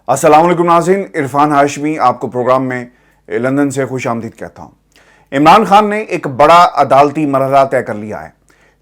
अस्सलाम वालेकुम नाज़रीन, इरफान हाशमी आपको प्रोग्राम में लंदन से खुश आमदीद कहता हूँ। इमरान खान ने एक बड़ा अदालती मरहला तय कर लिया है।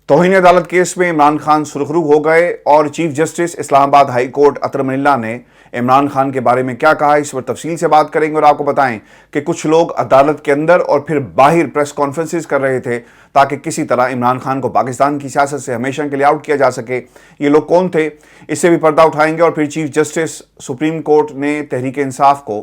तौहीन अदालत केस में इमरान खान सुरखरू हो गए और chief justice Islamabad high court Athar Minallah ने इमरान खान के बारे में क्या कहा, इस पर तफसील से बात करेंगे और आपको बताएं कि कुछ लोग अदालत के अंदर और फिर बाहर प्रेस कॉन्फ्रेंसेस कर रहे थे ताकि किसी तरह इमरान खान को पाकिस्तान की सियासत से हमेशा के लिए आउट किया जा सके। ये लोग कौन थे, इससे भी पर्दा उठाएंगे। और फिर चीफ जस्टिस सुप्रीम कोर्ट ने तहरीक इंसाफ को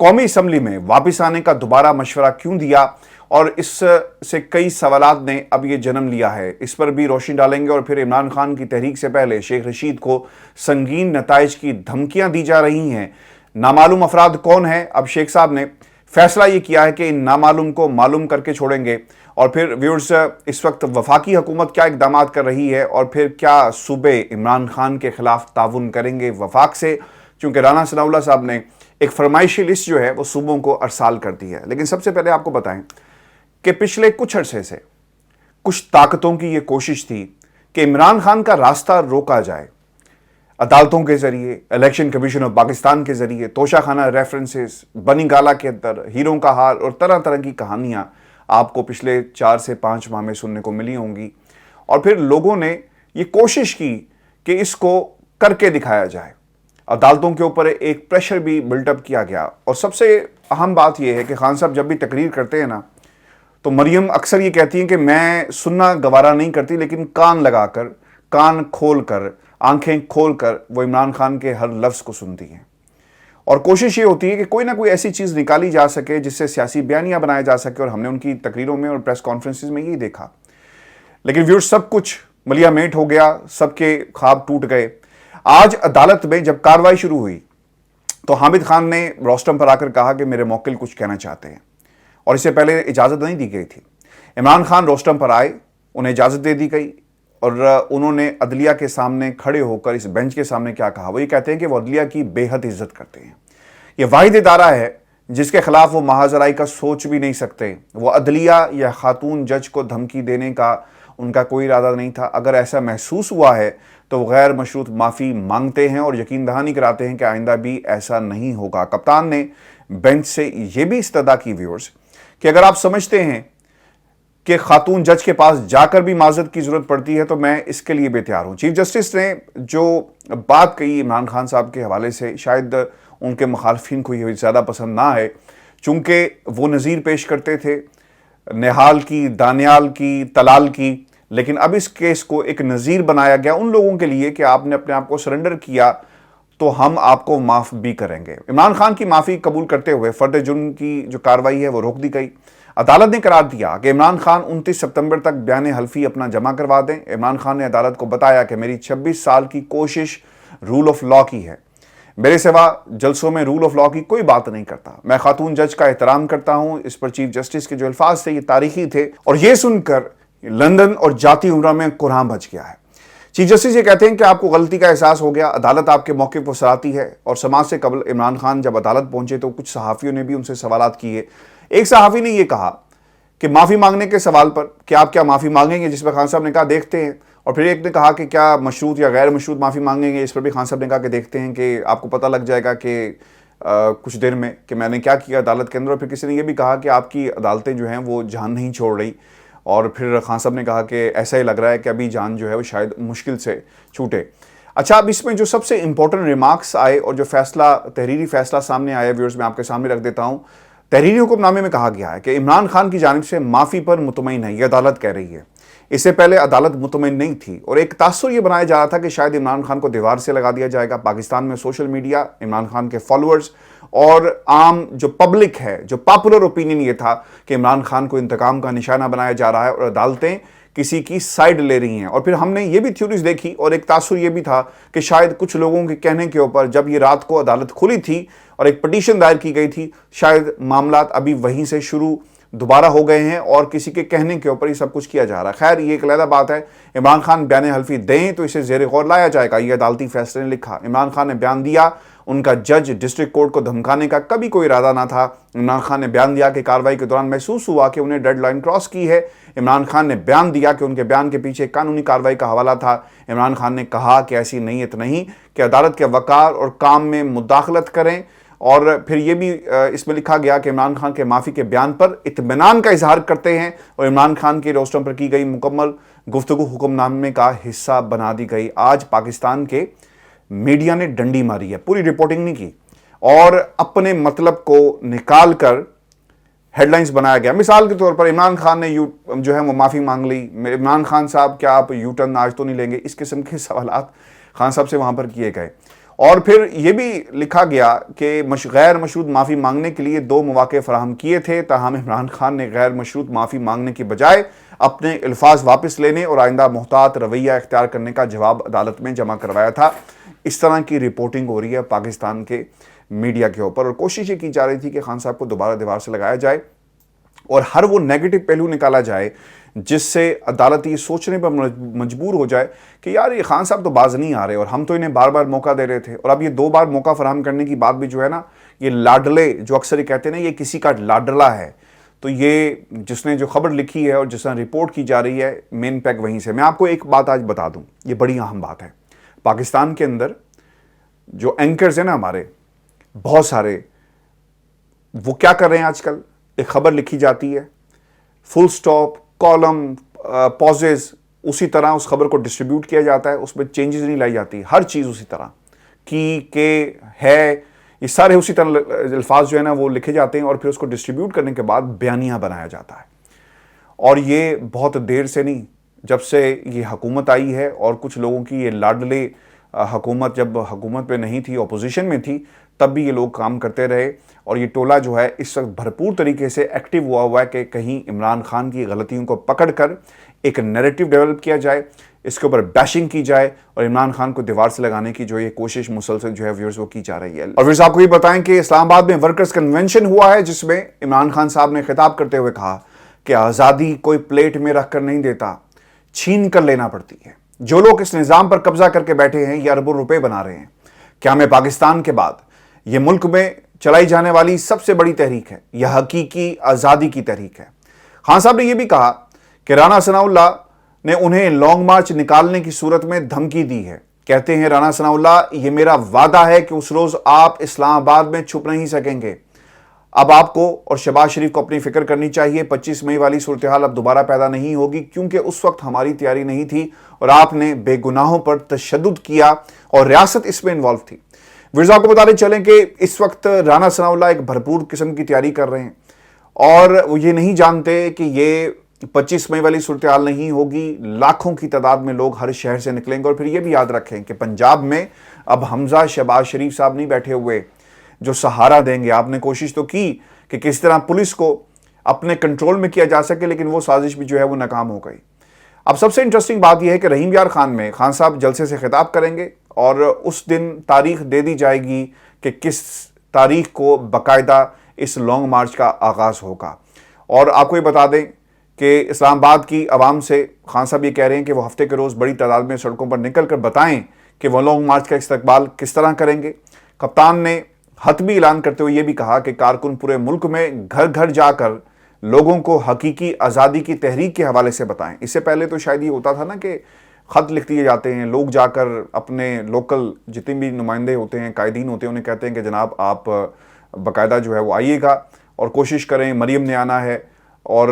कौमी असम्बली में वापस आने का दोबारा मशवरा क्यों दिया और इससे कई सवालात ने अब ये जन्म लिया है, इस पर भी रोशनी डालेंगे। और फिर इमरान खान की तहरीक से पहले शेख रशीद को संगीन नताइज की धमकियां दी जा रही हैं। नामालूम अफराद कौन है? अब शेख साहब ने फैसला ये किया है कि इन नामालूम को मालूम करके छोड़ेंगे। और फिर व्यूअर्स, इस वक्त वफाकी हुकूमत क्या इकदाम कर रही है और फिर क्या सूबे इमरान खान के खिलाफ ताउन करेंगे वफाक से, चूंकि राना सनाउल्लाह साहब ने एक फरमाइशी लिस्ट जो है वो सूबों को अरसाल कर दी है। लेकिन सबसे पहले आपको बताएं कि पिछले कुछ अरसे से कुछ ताकतों की ये कोशिश थी कि इमरान खान का रास्ता रोका जाए, अदालतों के जरिए, इलेक्शन कमीशन ऑफ पाकिस्तान के जरिए, तोशाखाना रेफरेंसेस, बनी गाला के अंदर हीरों का हाल और तरह तरह की कहानियां आपको पिछले 4 से 5 माह में सुनने को मिली होंगी। और फिर लोगों ने ये कोशिश की कि इसको करके दिखाया जाए, अदालतों के ऊपर एक प्रेशर भी बिल्टअप किया गया। और सबसे अहम बात यह है कि खान साहब जब भी तकरीर करते हैं ना, तो मरियम अक्सर ये कहती हैं कि मैं सुनना गवारा नहीं करती, लेकिन कान लगाकर, कान खोलकर, आंखें खोलकर वो इमरान खान के हर लफ्ज़ को सुनती हैं। और कोशिश ये होती है कि कोई ना कोई ऐसी चीज़ निकाली जा सके जिससे सियासी बयानियां बनाया जा सके। और हमने उनकी तकरीरों में और प्रेस कॉन्फ्रेंसेस में यही देखा। लेकिन व्यूअर्स, सब कुछ मलिया मेट हो गया, सबके ख्वाब टूट गए। आज अदालत में जब कार्रवाई शुरू हुई तो हामिद खान ने रोस्टम पर आकर कहा कि मेरे मौकिल कुछ कहना चाहते हैं, और इससे पहले इजाज़त नहीं दी गई थी। इमरान खान रोस्टम पर आए, उन्हें इजाज़त दे दी गई और उन्होंने अदलिया के सामने खड़े होकर इस बेंच के सामने क्या कहा। वो ये कहते हैं कि वो अदलिया की बेहद इज्जत करते हैं। ये वाहिद इदारा है जिसके खिलाफ वो महाजराई का सोच भी नहीं सकते। वो अदलिया या खातून जज को धमकी देने का उनका कोई इरादा नहीं था। अगर ऐसा महसूस हुआ है तो वो गैर मशरूत माफ़ी मांगते हैं और यकीन दहानी कराते हैं कि आइंदा भी ऐसा नहीं होगा। कप्तान ने बेंच से ये भी इस्तदा की व्यूअर्स कि अगर आप समझते हैं कि खातून जज के पास जाकर भी माजरत की जरूरत पड़ती है तो मैं इसके लिए भी तैयार हूं। चीफ जस्टिस ने जो बात कही इमरान खान साहब के हवाले से, शायद उनके मुखालफिन को ये ज़्यादा पसंद ना आए, चूंकि वो नज़ीर पेश करते थे निहाल की, दानियाल की, तलाल की। लेकिन अब इस केस को एक नज़ीर बनाया गया उन लोगों के लिए कि आपने अपने आप को सरेंडर किया तो हम आपको माफ़ भी करेंगे। इमरान खान की माफ़ी कबूल करते हुए फर्द जुर्म की जो कार्रवाई है वो रोक दी गई। अदालत ने करार दिया कि इमरान खान 29 सितंबर तक बयान हल्फी अपना जमा करवा दें। इमरान खान ने अदालत को बताया कि मेरी 26 साल की कोशिश रूल ऑफ लॉ की है, मेरे सिवा जलसों में रूल ऑफ लॉ की कोई बात नहीं करता, मैं खातून जज का एहतराम करता हूं। इस पर चीफ जस्टिस के जो अल्फाज थे ये तारीखी थे और ये सुनकर लंदन और जाती उम्रा में कुरान बच गया है। चीफ जस्टिस ये कहते हैं कि आपको गलती का एहसास हो गया, अदालत आपके मौके पर सराहती है। और समाज से कबल इमरान खान जब अदालत पहुंचे तो कुछ सहाफ़ियों ने भी उनसे सवालात किए। एक सहाफ़ी ने यह कहा कि माफ़ी मांगने के सवाल पर कि आप क्या माफ़ी मांगेंगे, जिस पर खान साहब ने कहा देखते हैं। और फिर एक ने कहा कि क्या मशरूत या गैर मशरूत माफ़ी मांगेंगे, इस पर भी खान साहब ने कहा कि देखते हैं कि आपको पता लग जाएगा कि कुछ देर में कि मैंने क्या किया अदालत के अंदर। और फिर किसी ने यह भी कहा कि आपकी अदालतें जो हैं वो जान नहीं छोड़ रही। और फिर खान साहब ने कहा कि ऐसा ही लग रहा है कि अभी जान जो है वो शायद मुश्किल से छूटे। अच्छा, अब इसमें जो सबसे इंपॉर्टेंट रिमार्क्स आए और जो फैसला, तहरीरी फैसला सामने आया व्यूअर्स, मैं आपके सामने रख देता हूं। तहरीरी हुक्मनामे में कहा गया है कि इमरान खान की जानिब से माफ़ी पर मुतमईन है, ये अदालत कह रही है। इससे पहले अदालत मुतमईन नहीं थी और एक तासुर ये बनाया जा रहा था कि शायद इमरान खान को दीवार से लगा दिया जाएगा। पाकिस्तान में सोशल मीडिया, इमरान खान के फॉलोअर्स और आम जो पब्लिक है, जो पॉपुलर ओपिनियन ये था कि इमरान खान को इंतकाम का निशाना बनाया जा रहा है और अदालतें किसी की साइड ले रही हैं। और फिर हमने ये भी थ्योरीज देखी और एक तासुर ये भी था कि शायद कुछ लोगों के कहने के ऊपर जब ये रात को अदालत खुली थी और एक पिटीशन दायर की गई थी, शायद मामला अभी वहीं से शुरू दोबारा हो गए हैं और किसी के कहने के ऊपर ही सब कुछ किया जा रहा है। खैर, ये एक अलग बात है। इमरान खान बयान हल्फी दें तो इसे ज़ेर गौर लाया जाएगा, ये अदालती फैसले ने लिखा। इमरान खान ने बयान दिया ان کا جج ڈسٹرکٹ کورٹ کو دھمکانے کا کبھی کوئی ارادہ نہ تھا۔ عمران خان نے بیان دیا کہ کارروائی کے دوران محسوس ہوا کہ انہیں ڈیڈ لائن کراس کی ہے۔ عمران خان نے بیان دیا کہ ان کے بیان کے پیچھے قانونی کارروائی کا حوالہ تھا۔ عمران خان نے کہا کہ ایسی نیت نہیں کہ عدالت کے وقار اور کام میں مداخلت کریں، اور پھر یہ بھی اس میں لکھا گیا کہ عمران خان کے معافی کے بیان پر اطمینان کا اظہار کرتے ہیں، اور عمران خان کی روسٹرم پر کی گئی مکمل گفتگو حکم نامے کا حصہ بنا دی گئی۔ آج پاکستان کے میڈیا نے ڈنڈی ماری ہے، پوری رپورٹنگ نہیں کی اور اپنے مطلب کو نکال کر ہیڈ لائنز بنایا گیا۔ مثال کے طور پر عمران خان نے جو ہے وہ معافی مانگ لی، عمران خان صاحب کیا آپ یو ٹرن آج تو نہیں لیں گے، اس قسم کے سوالات خان صاحب سے وہاں پر کیے گئے۔ اور پھر یہ بھی لکھا گیا کہ غیر مشروط معافی مانگنے کے لیے 2 مواقع فراہم کیے تھے، تاہم عمران خان نے غیر مشروط معافی مانگنے کی بجائے اپنے الفاظ واپس لینے اور آئندہ محتاط رویہ اختیار کرنے کا جواب عدالت میں جمع کروایا تھا۔ اس طرح کی رپورٹنگ ہو رہی ہے پاکستان کے میڈیا کے اوپر، اور کوشش یہ کی جا رہی تھی کہ خان صاحب کو دوبارہ دیوار سے لگایا جائے اور ہر وہ نیگیٹو پہلو نکالا جائے جس سے عدالت یہ سوچنے پر مجبور ہو جائے کہ یار یہ خان صاحب تو باز نہیں آ رہے اور ہم تو انہیں بار بار موقع دے رہے تھے، اور اب یہ 2 بار موقع فراہم کرنے کی بات بھی جو ہے نا، یہ لاڈلے جو اکثر یہ کہتے ہیں نا یہ کسی کا لاڈلا ہے، تو یہ جس نے جو خبر لکھی ہے اور جس طرح رپورٹ کی جا رہی ہے مین پیک وہیں سے۔ میں آپ کو ایک بات آج بتا دوں، یہ بڑی اہم بات ہے۔ پاکستان کے اندر جو اینکرز ہیں نا ہمارے بہت سارے، وہ کیا کر رہے ہیں آج کل؟ ایک خبر لکھی جاتی ہے، فل سٹاپ، کالم، پازز، اسی طرح اس خبر کو ڈسٹریبیوٹ کیا جاتا ہے، اس میں چینجز نہیں لائی جاتی، ہر چیز اسی طرح کی کہ ہے، یہ سارے اسی طرح الفاظ جو ہے نا وہ لکھے جاتے ہیں، اور پھر اس کو ڈسٹریبیوٹ کرنے کے بعد بیانیہ بنایا جاتا ہے۔ اور یہ بہت دیر سے نہیں، جب سے یہ حکومت آئی ہے اور کچھ لوگوں کی یہ لاڈلے حکومت جب حکومت پہ نہیں تھی، اپوزیشن میں تھی، تب بھی یہ لوگ کام کرتے رہے، اور یہ ٹولہ جو ہے اس وقت بھرپور طریقے سے ایکٹیو ہوا ہے کہ کہیں عمران خان کی غلطیوں کو پکڑ کر ایک نیریٹو ڈیولپ کیا جائے، اس کے اوپر بیشنگ کی جائے، اور عمران خان کو دیوار سے لگانے کی جو یہ کوشش مسلسل جو ہے ویورز وہ کی جا رہی ہے۔ اور ویورز آپ کو یہ بتائیں کہ اسلام آباد میں ورکرز کنونشن ہوا ہے، جس میں عمران خان صاحب نے خطاب کرتے ہوئے کہا کہ آزادی کوئی پلیٹ میں رکھ کر نہیں دیتا، چھین کر لینا پڑتی ہے۔ جو لوگ اس نظام پر قبضہ کر کے بیٹھے ہیں یہ اربوں روپے بنا رہے ہیں۔ کیا میں پاکستان کے بعد یہ ملک میں چلائی جانے والی سب سے بڑی تحریک ہے، یہ حقیقی آزادی کی تحریک ہے۔ خان صاحب نے یہ بھی کہا کہ رانا ثناء اللہ نے انہیں لانگ مارچ نکالنے کی صورت میں دھمکی دی ہے۔ کہتے ہیں رانا ثناء اللہ، یہ میرا وعدہ ہے کہ اس روز آپ اسلام آباد میں چھپ نہیں سکیں گے۔ اب آپ کو اور شہباز شریف کو اپنی فکر کرنی چاہیے، 25 مئی والی صورتحال اب دوبارہ پیدا نہیں ہوگی، کیونکہ اس وقت ہماری تیاری نہیں تھی اور آپ نے بے گناہوں پر تشدد کیا اور ریاست اس میں انوالو تھی۔ ویورز آپ کو بتاتے چلیں کہ اس وقت رانا ثناء اللہ ایک بھرپور قسم کی تیاری کر رہے ہیں، اور وہ یہ نہیں جانتے کہ یہ 25 مئی والی صورتحال نہیں ہوگی، لاکھوں کی تعداد میں لوگ ہر شہر سے نکلیں گے۔ اور پھر یہ بھی یاد رکھیں کہ پنجاب میں اب حمزہ شہباز شریف صاحب نہیں بیٹھے ہوئے جو سہارا دیں گے۔ آپ نے کوشش تو کی کہ کس طرح پولیس کو اپنے کنٹرول میں کیا جا سکے، لیکن وہ سازش بھی جو ہے وہ ناکام ہو گئی۔ اب سب سے انٹرسٹنگ بات یہ ہے کہ رحیم یار خان میں خان صاحب جلسے سے خطاب کریں گے، اور اس دن تاریخ دے دی جائے گی کہ کس تاریخ کو باقاعدہ اس لانگ مارچ کا آغاز ہوگا۔ اور آپ کو یہ بتا دیں کہ اسلام آباد کی عوام سے خان صاحب یہ کہہ رہے ہیں کہ وہ ہفتے کے روز بڑی تعداد میں سڑکوں پر نکل کر بتائیں کہ وہ لانگ مارچ کا استقبال کس طرح کریں گے۔ کپتان نے حتمی اعلان کرتے ہوئے یہ بھی کہا کہ کارکن پورے ملک میں گھر گھر جا کر لوگوں کو حقیقی آزادی کی تحریک کے حوالے سے بتائیں۔ اس سے پہلے تو شاید یہ ہوتا تھا نا کہ خط لکھ دیے جاتے ہیں، لوگ جا کر اپنے لوکل جتنے بھی نمائندے ہوتے ہیں، قائدین ہوتے ہیں، انہیں کہتے ہیں کہ جناب آپ باقاعدہ جو ہے وہ آئیے گا اور کوشش کریں، مریم نے آنا ہے، اور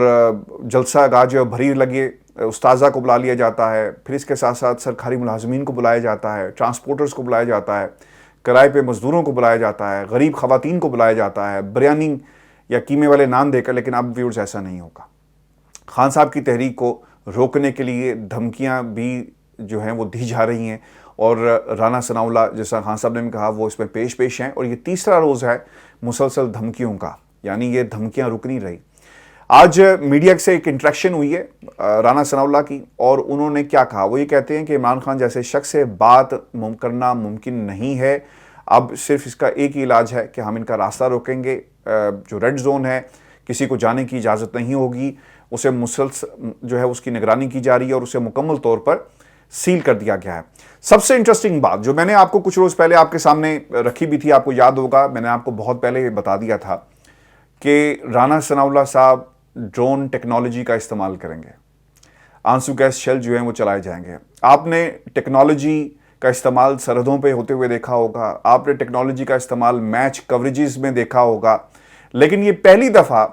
جلسہ گاہ جو ہے بھری لگے، استاذہ کو بلا لیا جاتا ہے، پھر اس کے ساتھ ساتھ سرکاری ملازمین کو بلایا جاتا ہے، ٹرانسپورٹرز کو بلایا جاتا ہے، کرائے پہ مزدوروں کو بلایا جاتا ہے، غریب خواتین کو بلایا جاتا ہے، بریانی یا قیمے والے نان دے کر۔ لیکن اب ویورز ایسا نہیں ہوگا۔ خان صاحب کی تحریک کو روکنے کے لیے دھمکیاں بھی جو ہیں وہ دی جا رہی ہیں، اور رانا ثناء اللہ جیسا خان صاحب نے بھی کہا وہ اس میں پیش ہیں، اور یہ تیسرا روز ہے مسلسل دھمکیوں کا، یعنی یہ دھمکیاں رک نہیں رہی۔ آج میڈیا سے ایک انٹریکشن ہوئی ہے رانا ثناء اللہ کی، اور انہوں نے کیا کہا؟ وہ یہ کہتے ہیں کہ عمران خان جیسے شخص سے بات کرنا ممکن نہیں ہے، اب صرف اس کا ایک ہی علاج ہے کہ ہم ان کا راستہ روکیں گے، جو ریڈ زون ہے کسی کو جانے کی اجازت نہیں ہوگی، اسے مسلسل جو ہے اس کی نگرانی کی جا رہی ہے، اور اسے مکمل طور پر सील कर दिया गया है। सबसे इंटरेस्टिंग बात जो मैंने आपको कुछ रोज पहले आपके सामने रखी भी थी, आपको याद होगा, मैंने आपको बहुत पहले ये बता दिया था कि राणा सनाउल्लाह साहब ड्रोन टेक्नोलॉजी का इस्तेमाल करेंगे, आंसू गैस शेल जो हैं वो चलाए जाएंगे। आपने टेक्नोलॉजी का इस्तेमाल सरहदों पे होते हुए देखा होगा, आपने टेक्नोलॉजी का इस्तेमाल मैच कवरेजेस में देखा होगा, लेकिन ये पहली दफ़ा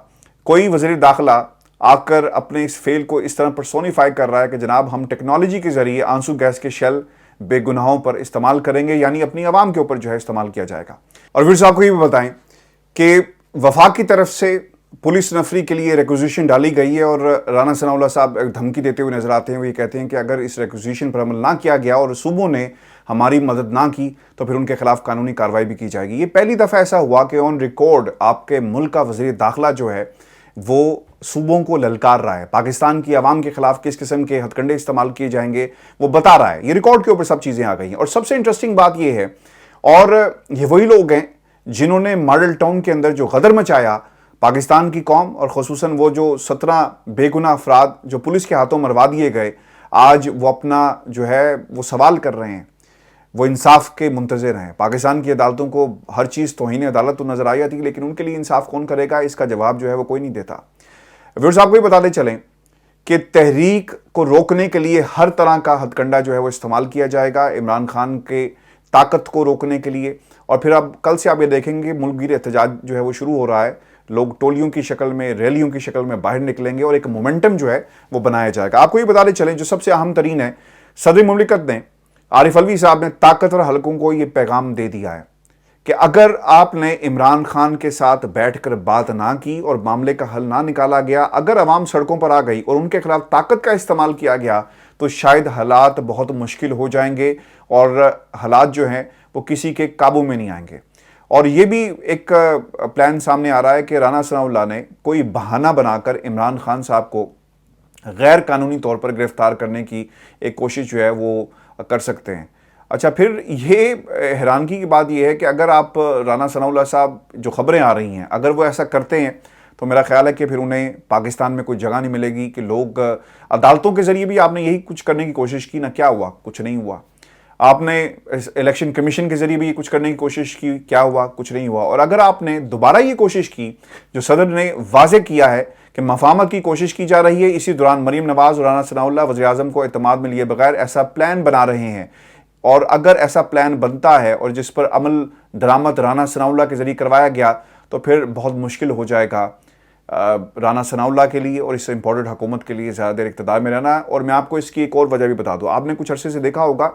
कोई वज़ीर दाखिला आकर अपने इस फेल को इस तरह पर्सोनिफाई कर रहा है कि जनाब हम टेक्नोलॉजी के ज़रिए आंसू गैस के शेल बेगुनाहों पर इस्तेमाल करेंगे, यानी अपनी आवाम के ऊपर जो है इस्तेमाल किया जाएगा। और फिर आपको ये भी बताएं कि वफाक की तरफ से पुलिस नफरी के लिए रिक्विजिशन डाली गई है और राणा सनाउल्लाह साहब धमकी देते हुए नजर आते हैं। वो ये कहते हैं कि अगर इस रिक्विजिशन पर अमल ना किया गया और सूबों ने हमारी मदद ना की तो फिर उनके खिलाफ कानूनी कार्रवाई भी की जाएगी। ये पहली दफ़ा ऐसा हुआ कि ऑन रिकॉर्ड आपके मुल्क का वज़ीर दाखिला जो है वो सूबों को ललकार रहा है, पाकिस्तान की आवाम के खिलाफ किस किस्म के हथकंडे इस्तेमाल किए जाएंगे वो बता रहा है। ये रिकॉर्ड के ऊपर सब चीज़ें आ गई हैं। और सबसे इंटरेस्टिंग बात ये है, और ये वही लोग हैं जिन्होंने मॉडल टाउन के अंदर जो गदर मचाया पाकिस्तान की कौम, और ख़ुसूसन वो जो 17 बेगुनाह अफराद जो पुलिस के हाथों मरवा दिए गए, आज वो अपना जो है वो सवाल कर रहे हैं, वो इंसाफ के मुंतज़िर हैं। पाकिस्तान की अदालतों को हर चीज़ तौहीन अदालत तो नज़र आई आती, लेकिन उनके लिए इंसाफ कौन करेगा, इसका जवाब जो है वो कोई नहीं देता। व्यूअर्स आपको भी बताते चलें कि तहरीक को रोकने के लिए हर तरह का हथकंडा जो है वो इस्तेमाल किया जाएगा इमरान खान के ताकत को रोकने के लिए। और फिर अब कल से आप ये देखेंगे मुल्कगीर एहतजाज जो है वो शुरू हो रहा है, लोग टोलियों की शक्ल में, रैलियों की शक्ल में बाहर निकलेंगे और एक मोमेंटम जो है वो बनाया जाएगा। आपको ये बताते चलें जो सबसे अहम तरीन है, सदर मुमलिकत ने आरिफ अलवी साहब ने ताकतवर हलकों को ये पैगाम दे दिया है कि अगर आपने इमरान खान के साथ बैठकर बात ना की और मामले का हल ना निकाला गया, अगर अवाम सड़कों पर आ गई और उनके खिलाफ ताकत का इस्तेमाल किया गया तो शायद हालात बहुत मुश्किल हो जाएंगे और हालात जो हैं वो किसी के काबू में नहीं आएंगे। और ये भी एक प्लान सामने आ रहा है कि राणा सनाउल्लाह ने कोई बहाना बनाकर इमरान खान साहब को गैर कानूनी तौर पर गिरफ्तार करने की एक कोशिश जो है वो कर सकते हैं। अच्छा, फिर ये हैरानगी की बात यह है कि अगर आप राणा सनाउल्लाह साहब जो खबरें आ रही हैं अगर वो ऐसा करते हैं तो मेरा ख्याल है कि फिर उन्हें पाकिस्तान में कोई जगह नहीं मिलेगी कि लोग अदालतों के ज़रिए भी आपने यही कुछ करने की कोशिश की ना, क्या हुआ? कुछ नहीं हुआ। आपने इलेक्शन कमीशन के ज़रिए भी कुछ करने की कोशिश की, क्या हुआ? कुछ नहीं हुआ। और अगर आपने दोबारा ये कोशिश की जो सदर ने वाज़े किया है कि मफाहमत की कोशिश की जा रही है, इसी दौरान मरीम नवाज़ और राणा सनाउल्लाह वज़ीर-ए-आज़म को एतमाद में लिए बगैर ऐसा प्लान बना रहे हैं, और अगर ऐसा प्लान बनता है और जिस पर अमल दरामद राणा सनाउल्लाह के ज़रिए करवाया गया तो फिर बहुत मुश्किल हो जाएगा राणा सनाउल्लाह के लिए और इस इम्पोर्टेड हुकूमत के लिए ज़्यादा देर इक़्तिदार में रहना। और मैं आपको इसकी एक और वजह भी बता दूँ, आपने कुछ अरसे से देखा होगा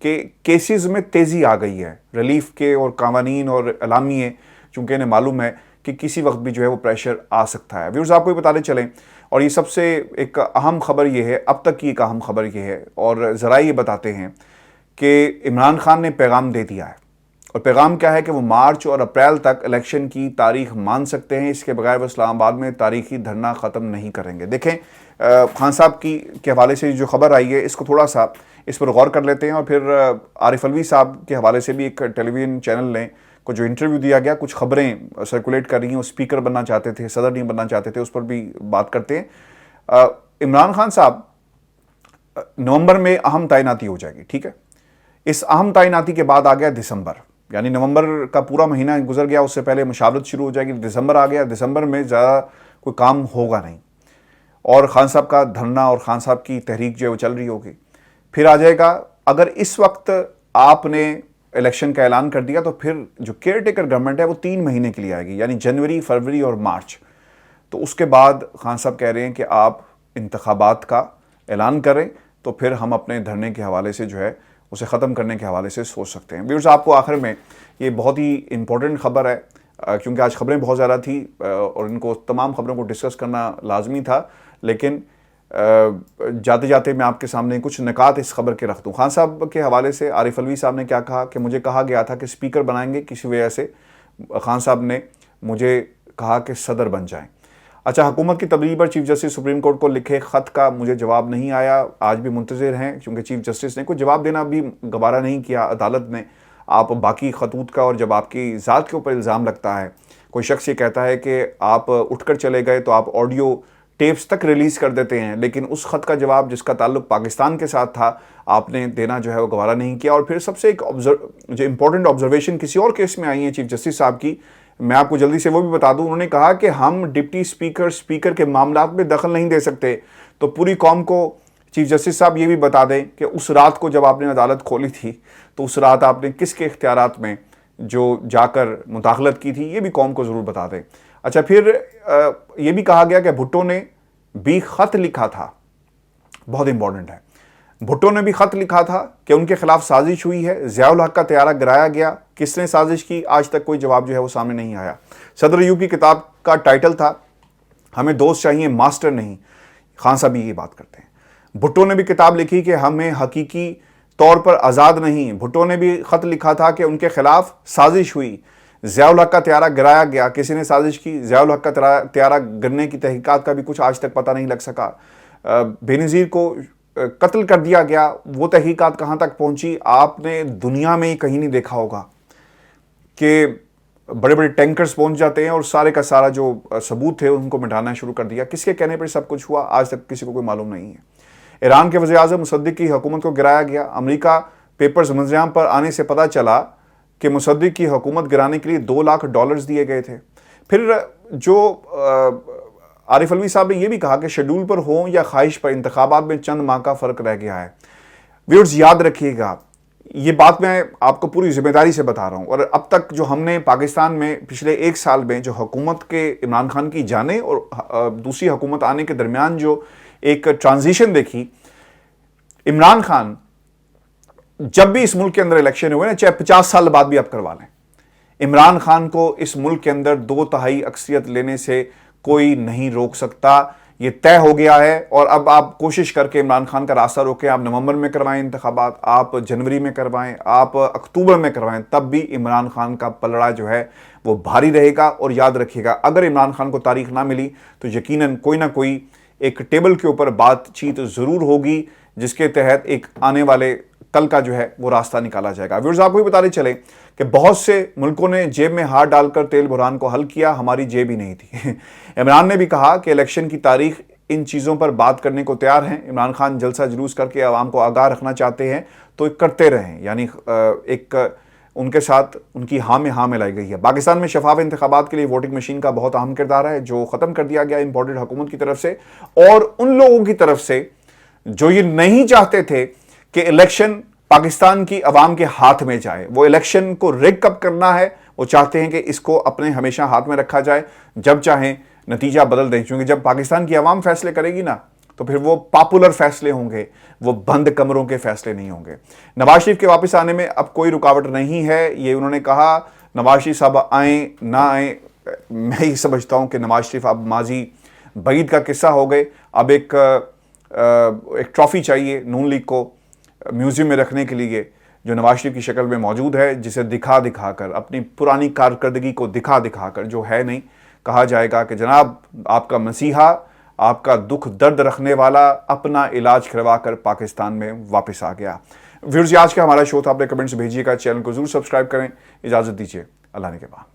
कि केसेस में तेज़ी आ गई है रिलीफ के, और कानून और अलामिये चूँकि इन्हें मालूम है कि किसी वक्त भी जो है वो प्रेशर आ सकता है। व्यूअर्स आपको ये बताते चलें, और ये सबसे एक अहम खबर ये है, अब तक की एक अहम खबर ये है, और ज़रा ये बताते हैं कि इमरान खान ने पैगाम दे दिया है, और पैगाम क्या है कि वो मार्च और अप्रैल तक इलेक्शन की तारीख मान सकते हैं, इसके बगैर वो इस्लामाबाद में तारीखी धरना ख़त्म नहीं करेंगे। देखें खान साहब के हवाले से जो खबर आई है इसको थोड़ा सा इस पर गौर कर लेते हैं, और फिर आरिफ अलवी साहब के हवाले से भी एक टेलीविज़न चैनल ने को जो इंटरव्यू दिया गया, कुछ खबरें सर्कुलेट कर रही हैं, वो स्पीकर बनना चाहते थे, सदर नहीं बनना चाहते थे, उस पर भी बात करते हैं। इमरान खान साहब नवंबर में अहम तैनाती हो जाएगी, ठीक है। इस अहम तैनाती के बाद आ गया दिसंबर, यानी नवंबर का पूरा महीना गुजर गया, उससे पहले मुशावरत शुरू हो जाएगी। दिसंबर आ गया, दिसंबर में ज़्यादा कोई काम होगा नहीं, और खान साहब का धरना और खान साहब की तहरीक जो है वो चल रही होगी। फिर आ जाएगा, अगर इस वक्त आपने इलेक्शन का ऐलान कर दिया तो फिर जो केयर टेकर गवर्नमेंट है वो 3 महीने के लिए आएगी, यानी जनवरी, फरवरी और मार्च। तो उसके बाद खान साहब कह रहे हैं कि आप इंतखाबात का ऐलान करें तो फिर हम अपने धरने के हवाले से जो है उसे ख़त्म करने के हवाले से सोच सकते हैं। व्यूअर्स आपको आखिर में ये बहुत ही इंपॉर्टेंट खबर है, क्योंकि आज खबरें बहुत ज़्यादा थी और इनको तमाम खबरों को डिस्कस करना लाजमी था, लेकिन जाते जाते मैं आपके सामने कुछ निकात इस खबर के रख दूँ। खान साहब के हवाले से आरिफ अलवी साहब ने क्या कहा कि मुझे कहा गया था कि स्पीकर बनाएंगे, किसी वजह से खान साहब ने मुझे कहा कि सदर बन जाएं। अच्छा, हुकूमत की तब्दीली पर चीफ जस्टिस सुप्रीम कोर्ट को लिखे ख़त का मुझे जवाब नहीं आया, आज भी मुंतज़िर हैं, क्योंकि चीफ जस्टिस ने कोई जवाब देना भी गवारा नहीं किया अदालत ने। आप बाकी खतूत का, और जब आपकी ज़ात के ऊपर इल्ज़ाम लगता है, कोई शख्स ये कहता है कि आप उठकर चले गए तो आप ऑडियो ٹیپس تک ریلیز کر دیتے ہیں، لیکن اس خط کا جواب جس کا تعلق پاکستان کے ساتھ تھا آپ نے دینا جو ہے وہ گوارا نہیں کیا۔ اور پھر سب سے ایک جو امپورٹنٹ آبزرویشن کسی اور کیس میں آئی ہیں چیف جسٹس صاحب کی، میں آپ کو جلدی سے وہ بھی بتا دوں۔ انہوں نے کہا کہ ہم ڈپٹی اسپیکر کے معاملات میں دخل نہیں دے سکتے، تو پوری قوم کو چیف جسٹس صاحب یہ بھی بتا دیں کہ اس رات کو جب آپ نے عدالت کھولی تھی تو اس رات آپ نے کس کے اختیارات میں جو جا کر مداخلت کی تھی، یہ بھی قوم کو ضرور بتا دیں۔ اچھا، پھر یہ بھی کہا گیا کہ بھٹو نے بھی خط لکھا تھا، بہت امپورٹنٹ ہے، بھٹو نے بھی خط لکھا تھا کہ ان کے خلاف سازش ہوئی ہے، ضیاء الحق کا طیارہ گرایا گیا، کس نے سازش کی آج تک کوئی جواب جو ہے وہ سامنے نہیں آیا۔ صدر ایوب کی کتاب کا ٹائٹل تھا ہمیں دوست چاہیے ماسٹر نہیں، خان صاحب یہ بات کرتے ہیں۔ بھٹو نے بھی کتاب لکھی کہ ہمیں حقیقی طور پر آزاد نہیں، بھٹو نے بھی خط لکھا تھا کہ ان کے خلاف سازش ہوئی، ضیاء الحق کا طیارہ گرایا گیا، کسی نے سازش کی، ضیاء الحق کا طیارہ گرنے کی تحقیقات کا بھی کچھ آج تک پتہ نہیں لگ سکا، بے نظیر کو قتل کر دیا گیا، وہ تحقیقات کہاں تک پہنچی۔ آپ نے دنیا میں ہی کہیں نہیں دیکھا ہوگا کہ بڑے بڑے ٹینکرز پہنچ جاتے ہیں اور سارے کا سارا جو ثبوت تھے ان کو مٹانا شروع کر دیا، کس کے کہنے پر سب کچھ ہوا آج تک کسی کو کوئی معلوم نہیں ہے۔ ایران کے وزیر اعظم مصدق کی حکومت کو گرایا گیا، امریکہ پیپرز منظر پر آنے سے پتہ چلا کہ مصدق کی حکومت گرانے کے لیے $2 لاکھ دیے گئے تھے۔ پھر جو عارف علوی صاحب نے یہ بھی کہا کہ شیڈول پر ہوں یا خواہش پر انتخابات میں چند ماہ کا فرق رہ گیا ہے۔ ویورز یاد رکھیے گا، یہ بات میں آپ کو پوری ذمہ داری سے بتا رہا ہوں، اور اب تک جو ہم نے پاکستان میں پچھلے 1 سال میں جو حکومت کے عمران خان کی جانے اور دوسری حکومت آنے کے درمیان جو ایک ٹرانزیشن دیکھی، عمران خان جب بھی اس ملک کے اندر الیکشن ہوئے نا، چاہے 50 سال بعد بھی آپ کروا لیں، عمران خان کو اس ملک کے اندر 2/3 اکثریت لینے سے کوئی نہیں روک سکتا، یہ طے ہو گیا ہے۔ اور اب آپ کوشش کر کے عمران خان کا راستہ روکیں، آپ نومبر میں کروائیں انتخابات، آپ جنوری میں کروائیں، آپ اکتوبر میں کروائیں، تب بھی عمران خان کا پلڑا جو ہے وہ بھاری رہے گا۔ اور یاد رکھیے گا، اگر عمران خان کو تاریخ نہ ملی تو یقیناً کوئی نہ کوئی ایک ٹیبل کے اوپر بات چیت ضرور ہوگی جس کے تحت ایک آنے والے کل کا جو ہے وہ راستہ نکالا جائے گا۔ ویورز آپ کو بھی بتاتے چلیں کہ بہت سے ملکوں نے جیب میں ہاتھ ڈال کر تیل بحران کو حل کیا، ہماری جیب ہی نہیں تھی۔ عمران نے بھی کہا کہ الیکشن کی تاریخ ان چیزوں پر بات کرنے کو تیار ہیں، عمران خان جلسہ جلوس کر کے عوام کو آگاہ رکھنا چاہتے ہیں تو کرتے رہیں، یعنی ایک ان کے ساتھ ان کی ہاں میں ہاں ملائی گئی ہے۔ پاکستان میں شفاف انتخابات کے لیے ووٹنگ مشین کا بہت اہم کردار ہے جو ختم کر دیا گیا امپورٹڈ حکومت کی طرف سے اور ان لوگوں کی طرف سے جو یہ نہیں چاہتے تھے کہ الیکشن پاکستان کی عوام کے ہاتھ میں جائے۔ وہ الیکشن کو ریگ اپ کرنا ہے، وہ چاہتے ہیں کہ اس کو اپنے ہمیشہ ہاتھ میں رکھا جائے، جب چاہیں نتیجہ بدل دیں، کیونکہ جب پاکستان کی عوام فیصلے کرے گی نا تو پھر وہ پاپولر فیصلے ہوں گے، وہ بند کمروں کے فیصلے نہیں ہوں گے۔ نواز شریف کے واپس آنے میں اب کوئی رکاوٹ نہیں ہے، یہ انہوں نے کہا۔ نواز شریف صاحب آئیں نہ آئیں، میں ہی سمجھتا ہوں کہ نواز شریف اب ماضی بعید کا قصہ ہو گئے۔ اب ایک ٹرافی چاہیے نون لیگ کو میوزیم میں رکھنے کے لیے جو نواز شریف کی شکل میں موجود ہے، جسے دکھا دکھا کر اپنی پرانی کارکردگی کو دکھا دکھا کر جو ہے نہیں، کہا جائے گا کہ جناب آپ کا مسیحا، آپ کا دکھ درد رکھنے والا اپنا علاج کروا کر پاکستان میں واپس آ گیا۔ ویورز آج کا ہمارا شو تھا، آپ نے کمنٹس بھیجیے گا، چینل کو ضرور سبسکرائب کریں، اجازت دیجیے، اللہ نے کے بعد۔